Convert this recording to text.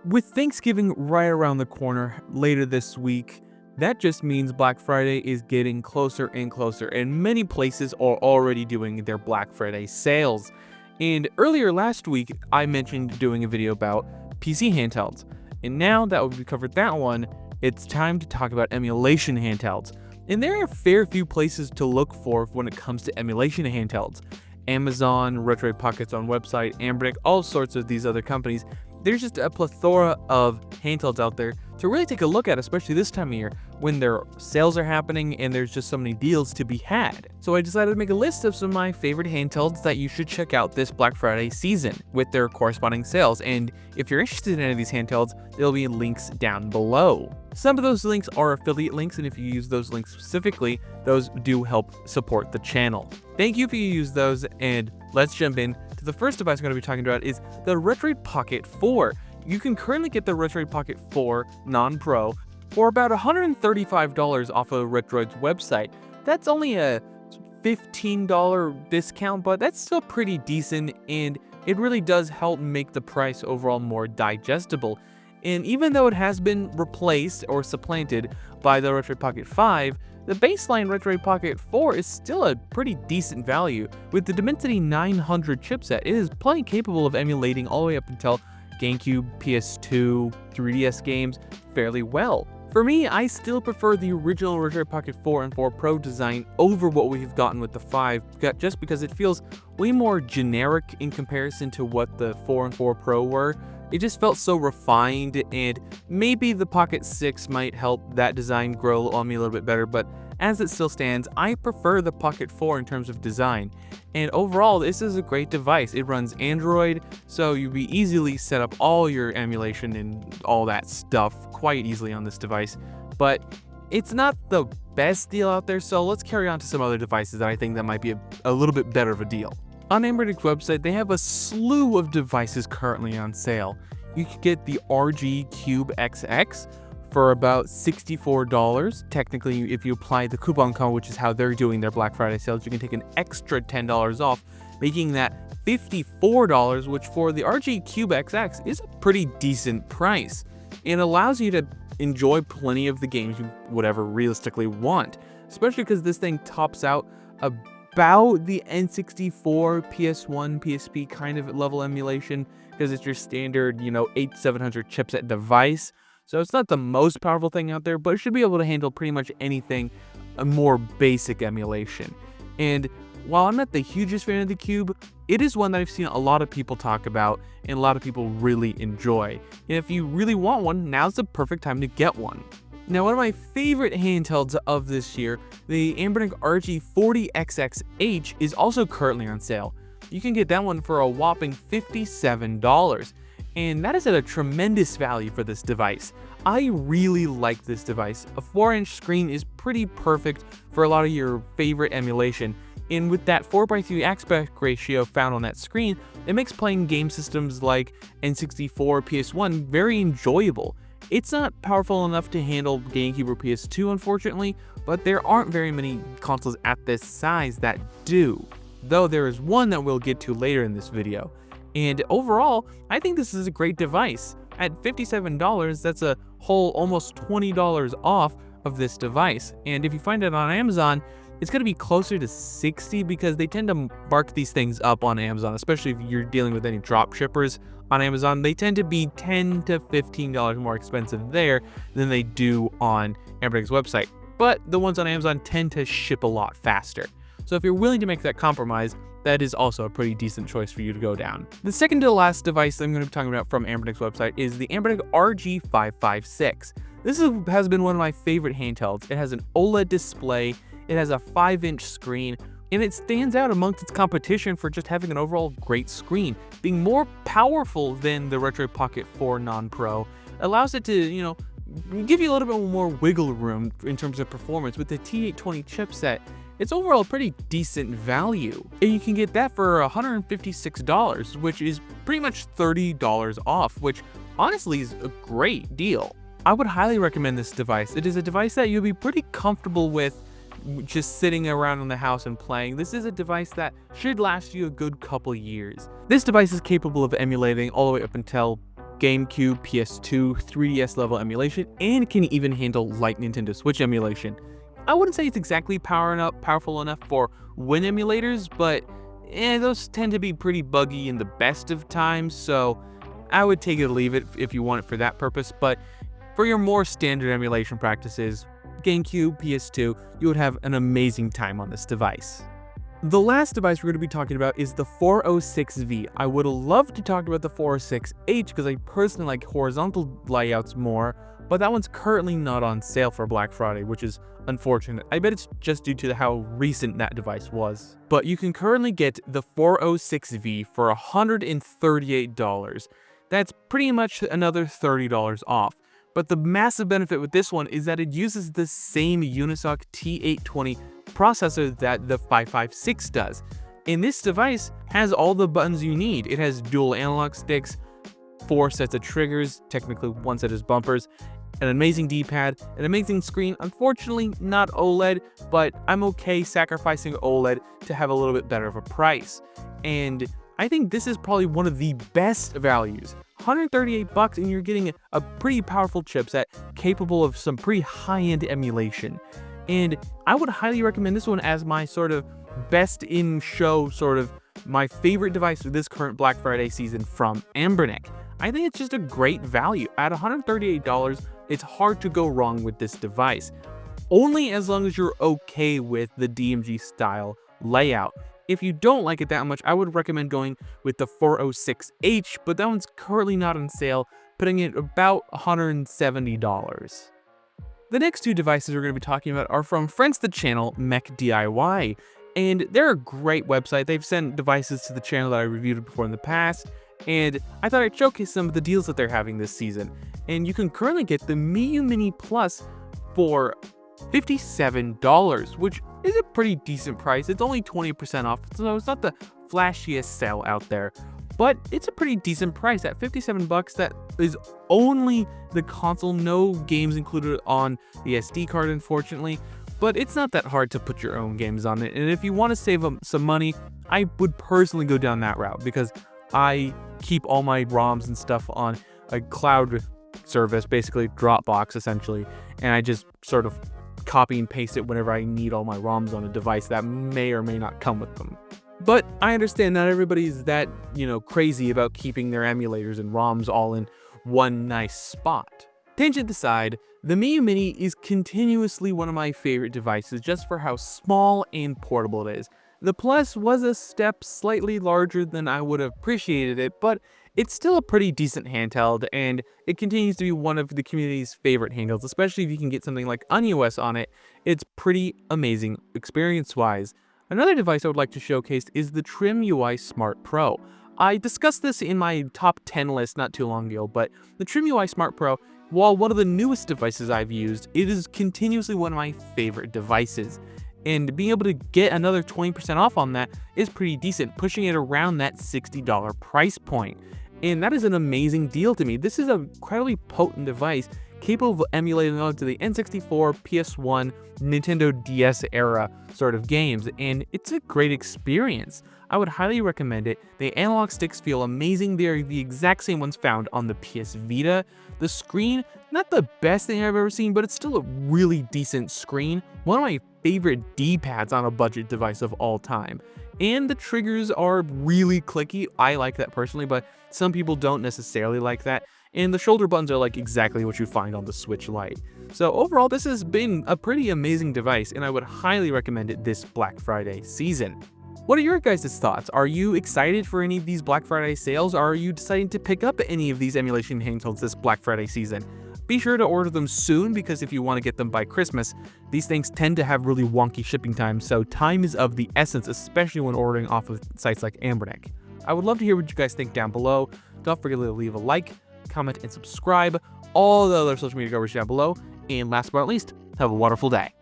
With Thanksgiving right around the corner later this week, that just means Black Friday is getting closer and closer, and many places are already doing their Black Friday sales. And earlier last week, I mentioned doing a video about PC handhelds. And now that we've covered that one, it's time to talk about emulation handhelds. And there are a fair few places to look for when it comes to emulation handhelds. Amazon, Retroid Pocket's own website, Anbernic, all sorts of these other companies. There's just a plethora of handhelds out there to really take a look at, especially this time of year when their sales are happening and there's just so many deals to be had. So I decided to make a list of some of my favorite handhelds that you should check out this Black Friday season with their corresponding sales. And if you're interested in any of these handhelds, there'll be links down below. Some of those links are affiliate links, and if you use those links specifically, those do help support the channel. Thank you if you use those, and let's jump in. The first device I'm going to be talking about is the Retroid Pocket 4. You can currently get the Retroid Pocket 4 non-pro for about $135 off of Retroid's website. That's only a $15 discount, but that's still pretty decent, and it really does help make the price overall more digestible. And even though it has been replaced or supplanted by the Retroid Pocket 5, the baseline Retroid Pocket 4 is still a pretty decent value. With the Dimensity 900 chipset, it is plenty capable of emulating all the way up until GameCube, PS2, 3DS games fairly well. For me, I still prefer the original Retroid Pocket 4 and 4 Pro design over what we've gotten with the 5, just because it feels way more generic in comparison to what the 4 and 4 Pro were. It just felt so refined, and maybe the Pocket 6 might help that design grow on me a little bit better, but as it still stands, I prefer the Pocket 4 in terms of design. And overall, this is a great device. It runs Android, so you'll be easily set up all your emulation and all that stuff quite easily on this device. But it's not the best deal out there, so let's carry on to some other devices that I think that might be a little bit better of a deal. On Anbernic's website, they have a slew of devices currently on sale. You can get the RG Cube XX for about $64. Technically, if you apply the coupon code, which is how they're doing their Black Friday sales, you can take an extra $10 off, making that $54, which for the RG Cube XX is a pretty decent price. It allows you to enjoy plenty of the games you would ever realistically want, especially because this thing tops out about the N64, PS1, PSP kind of level emulation, because it's your standard, 8700 chipset device. So it's not the most powerful thing out there, but it should be able to handle pretty much anything, a more basic emulation. And while I'm not the hugest fan of the Cube, it is one that I've seen a lot of people talk about and a lot of people really enjoy. And if you really want one, now's the perfect time to get one. Now, one of my favorite handhelds of this year, the Anbernic RG40XXH, is also currently on sale. You can get that one for a whopping $57, and that is at a tremendous value for this device. I really like this device. A 4-inch screen is pretty perfect for a lot of your favorite emulation, and with that 4:3 aspect ratio found on that screen, it makes playing game systems like N64, PS1 very enjoyable. It's not powerful enough to handle GameCube or PS2, unfortunately, but there aren't very many consoles at this size that do, though there is one that we'll get to later in this video. And overall, I think this is a great device. At $57, that's a whole almost $20 off of this device. And if you find it on Amazon, it's going to be closer to $60 because they tend to mark these things up on Amazon, especially if you're dealing with any drop shippers on Amazon. They tend to be $10 to $15 more expensive there than they do on Anbernic's website. But the ones on Amazon tend to ship a lot faster. So if you're willing to make that compromise, that is also a pretty decent choice for you to go down. The second to last device I'm going to be talking about from Anbernic's website is the Anbernic RG556. This has been one of my favorite handhelds. It has an OLED display, it has a 5-inch screen, and it stands out amongst its competition for just having an overall great screen. Being more powerful than the Retroid Pocket 4 non-pro allows it to, give you a little bit more wiggle room in terms of performance. With the T820 chipset, it's overall a pretty decent value. And you can get that for $156, which is pretty much $30 off, which honestly is a great deal. I would highly recommend this device. It is a device that you'll be pretty comfortable with just sitting around in the house and playing. This is a device that should last you a good couple years. This device is capable of emulating all the way up until GameCube, PS2, 3DS level emulation, and can even handle light Nintendo Switch emulation. I wouldn't say it's exactly powerful enough for Win emulators, but those tend to be pretty buggy in the best of times, so I would take it or leave it if you want it for that purpose. But for your more standard emulation practices, GameCube, PS2, you would have an amazing time on this device. The last device we're going to be talking about is the 406V. I would love to talk about the 406H because I personally like horizontal layouts more, but that one's currently not on sale for Black Friday, which is unfortunate. I bet it's just due to how recent that device was. But you can currently get the 406V for $138. That's pretty much another $30 off. But the massive benefit with this one is that it uses the same Unisoc T820 processor that the 556 does. And this device has all the buttons you need. It has dual analog sticks, 4 sets of triggers, technically 1 set is bumpers, an amazing D-pad, an amazing screen. Unfortunately, not OLED, but I'm okay sacrificing OLED to have a little bit better of a price. And I think this is probably one of the best values. $138 and you're getting a pretty powerful chipset capable of some pretty high-end emulation. And I would highly recommend this one as my sort of best in show, sort of my favorite device for this current Black Friday season from Anbernic. I think it's just a great value. At $138, it's hard to go wrong with this device. Only as long as you're okay with the DMG style layout. If you don't like it that much, I would recommend going with the 406H, but that one's currently not on sale, putting it about $170. The next two devices we're going to be talking about are from friends to the channel, Mech DIY, and they're a great website. They've sent devices to the channel that I reviewed before in the past, and I thought I'd showcase some of the deals that they're having this season. And you can currently get the Miu Mini Plus for $57, which is a pretty decent price. It's only 20% off, so it's not the flashiest sale out there, but it's a pretty decent price at $57. That is only the console, no games included on the SD card, unfortunately, but it's not that hard to put your own games on it. And if you want to save some money, I would personally go down that route because I keep all my ROMs and stuff on a cloud service, basically Dropbox essentially, and I just sort of copy and paste it whenever I need all my ROMs on a device that may or may not come with them. But I understand not everybody's that, crazy about keeping their emulators and ROMs all in one nice spot. Tangent aside, the Miu Mini is continuously one of my favorite devices just for how small and portable it is. The Plus was a step slightly larger than I would have appreciated it, but it's still a pretty decent handheld, and it continues to be one of the community's favorite handhelds, especially if you can get something like UniOS on it. It's pretty amazing experience-wise. Another device I would like to showcase is the Trim UI Smart Pro. I discussed this in my top 10 list not too long ago, but the Trim UI Smart Pro, while one of the newest devices I've used, it is continuously one of my favorite devices. And being able to get another 20% off on that is pretty decent, pushing it around that $60 price point. And that is an amazing deal to me. This is an incredibly potent device capable of emulating onto the N64, PS1, Nintendo DS era sort of games, and it's a great experience. I would highly recommend it. The analog sticks feel amazing. They're the exact same ones found on the PS Vita. The screen, not the best thing I've ever seen, but it's still a really decent screen. One of my favorite D-pads on a budget device of all time. And the triggers are really clicky. I like that personally, but some people don't necessarily like that. And the shoulder buttons are like exactly what you find on the Switch Lite. So overall, this has been a pretty amazing device, and I would highly recommend it this Black Friday season. What are your guys' thoughts? Are you excited for any of these Black Friday sales? Or are you deciding to pick up any of these emulation handhelds this Black Friday season? Be sure to order them soon, because if you want to get them by Christmas, these things tend to have really wonky shipping times, so time is of the essence, especially when ordering off of sites like Anbernic. I would love to hear what you guys think down below. Don't forget to leave a like, comment, and subscribe. All the other social media coverage down below. And last but not least, have a wonderful day.